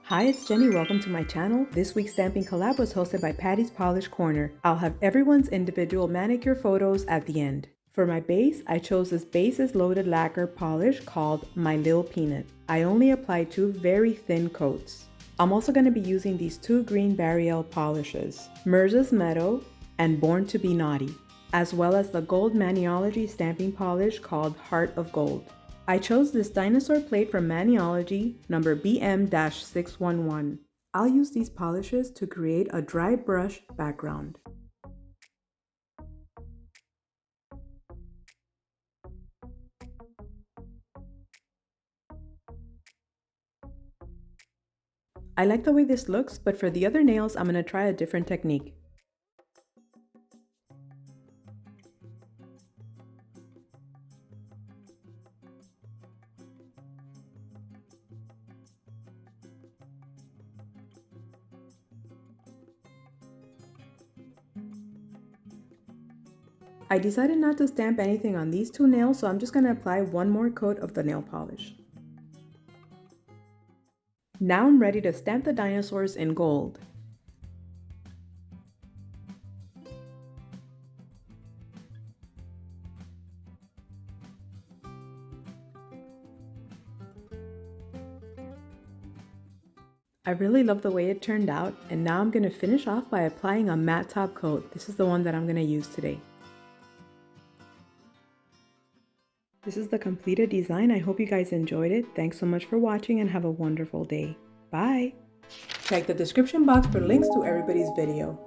Hi, it's Jenny. Welcome to my channel. This week's stamping collab was hosted by Patty's Polish Corner. I'll have everyone's individual manicure photos at the end. For my base, I chose this basis loaded lacquer polish called My Little Peanut. I only applied 2 very thin coats. I'm also going to be using these 2 green Barielle polishes, Myrza's Meadow and Born to be Naughty, as well as the gold Maniology stamping polish called Heart of Gold. I chose this dinosaur plate from Maniology, number BM-611. I'll use these polishes to create a dry brush background. I like the way this looks, but for the other nails, I'm going to try a different technique. I decided not to stamp anything on these 2 nails, so I'm just going to apply 1 more coat of the nail polish. Now I'm ready to stamp the dinosaurs in gold. I really love the way it turned out, and now I'm going to finish off by applying a matte top coat. This is the one that I'm going to use today. This is the completed design. I hope you guys enjoyed it. Thanks so much for watching and have a wonderful day. Bye! Check the description box for links to everybody's video.